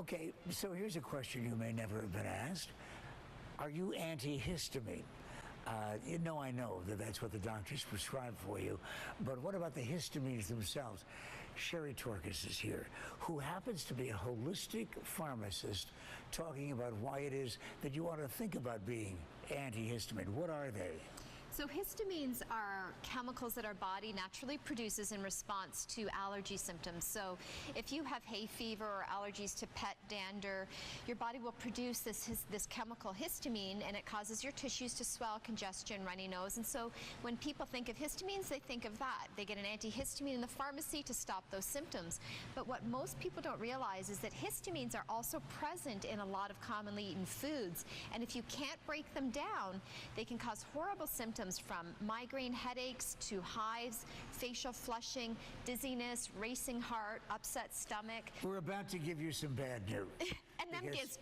Okay, so here's a question you may never have been asked. Are you antihistamine? I know that that's what the doctors prescribe for you, but what about the histamines themselves? Sherry Torkos is here, who happens to be a holistic pharmacist, talking about why it is that you ought to think about being antihistamine. What are they? So histamines are chemicals that our body naturally produces in response to allergy symptoms. So if you have hay fever or allergies to pet dander, your body will produce this chemical histamine, and it causes your tissues to swell, congestion, runny nose. And so when people think of histamines, they think of that. They get an antihistamine in the pharmacy to stop those symptoms. But what most people don't realize is that histamines are also present in a lot of commonly eaten foods. And if you can't break them down, they can cause horrible symptoms from migraine headaches to hives, facial flushing, dizziness, racing heart, upset stomach. We're about to give you some bad news.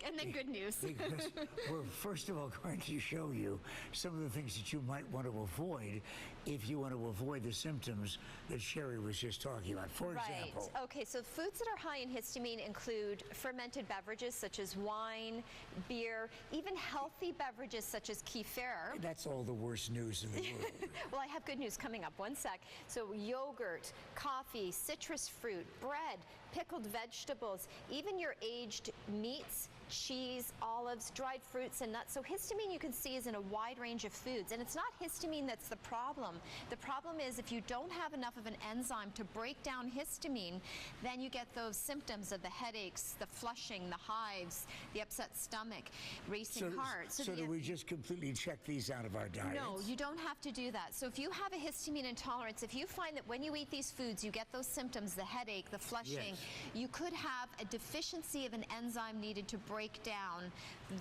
And then good news. Because we're first of all going to show you some of the things that you might want to avoid if you want to avoid the symptoms that Sherry was just talking about. For example. Okay, so foods that are high in histamine include fermented beverages such as wine, beer, even healthy beverages such as kefir. That's all the worst news in the world. Well, I have good news coming up. One sec. So yogurt, coffee, citrus fruit, bread, pickled vegetables, even your aged meats, cheese, olives, dried fruits, and nuts. So histamine, you can see, is in a wide range of foods. And it's not histamine that's the problem. The problem is if you don't have enough of an enzyme to break down histamine, then you get those symptoms of the headaches, the flushing, the hives, the upset stomach, racing heart. So do we just completely check these out of our diet? No, you don't have to do that. So if you have a histamine intolerance, if you find that when you eat these foods, you get those symptoms, the headache, the flushing, you could have a deficiency of an enzyme needed to break down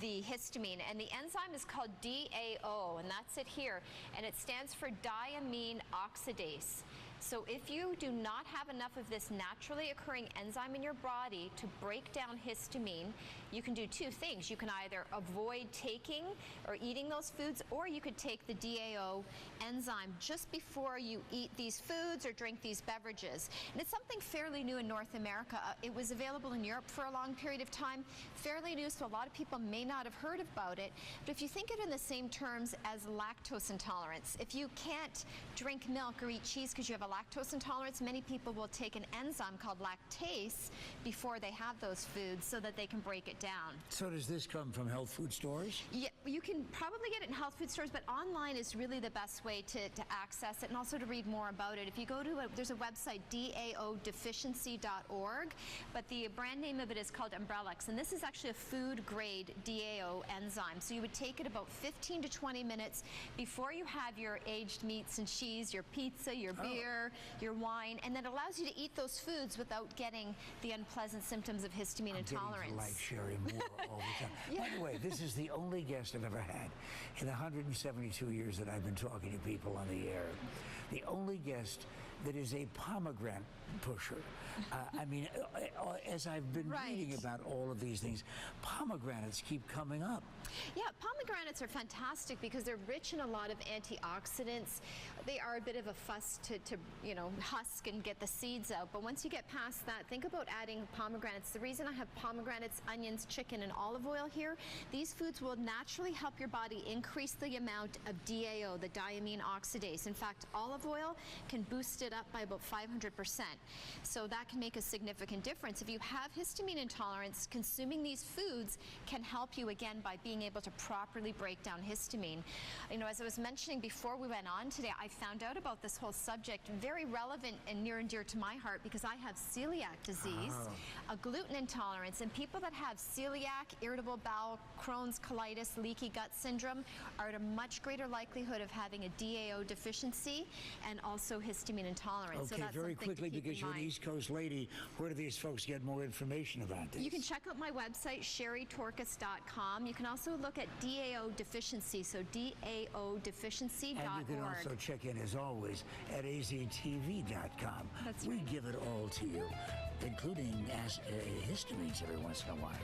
the histamine. And the enzyme is called DAO, and that's it here. And it stands for diamine oxidase. So if you do not have enough of this naturally occurring enzyme in your body to break down histamine, you can do two things. You can either avoid taking or eating those foods, or you could take the DAO enzyme just before you eat these foods or drink these beverages. And it's something fairly new in North America. It was available in Europe for a long period of time, fairly new, so a lot of people may not have heard about it. But if you think it in the same terms as lactose intolerance, if you can't drink milk or eat cheese because you have a lactose intolerance, many people will take an enzyme called lactase before they have those foods so that they can break it down. So does this come from health food stores? Yeah, you can probably get it in health food stores, but online is really the best way to access it and also to read more about it. If you go to there's a website, daodeficiency.org, but the brand name of it is called Umbrellux, and this is actually a food grade DAO enzyme. So you would take it about 15 to 20 minutes before you have your aged meats and cheese, your pizza, your beer, your wine, and that allows you to eat those foods without getting the unpleasant symptoms of histamine intolerance. I'm getting to like Sherry more all the time. By the way, this is the only guest I've ever had in the 172 years that I've been talking to people on the air. The only guest that is a pomegranate pusher. I mean, as I've been reading about all of these things, pomegranates keep coming up. Yeah, pomegranates are fantastic because they're rich in a lot of antioxidants. They are a bit of a fuss to husk and get the seeds out. But once you get past that, think about adding pomegranates. The reason I have pomegranates, onions, chicken, and olive oil here, these foods will naturally help your body increase the amount of DAO, the diamine oxidase. In fact, olive oil can boost it up by about 500%. So that can make a significant difference. If you have histamine intolerance, consuming these foods can help you again by being able to properly break down histamine. As I was mentioning before we went on today, I found out about this whole subject, very relevant and near and dear to my heart because I have celiac disease, a gluten intolerance, and people that have celiac, irritable bowel, Crohn's, colitis, leaky gut syndrome are at a much greater likelihood of having a DAO deficiency and also histamine intolerance. Okay, so that's very quickly, because you're an East Coast lady, where do these folks get more information about this? You can check out my website, sherrytorkos.com. You can also look at DAO deficiency, so DAOdeficiency.org. And you can also check in, as always, at KAZT-TV.com. That's we right. give it all to you, including histamines every once in a while.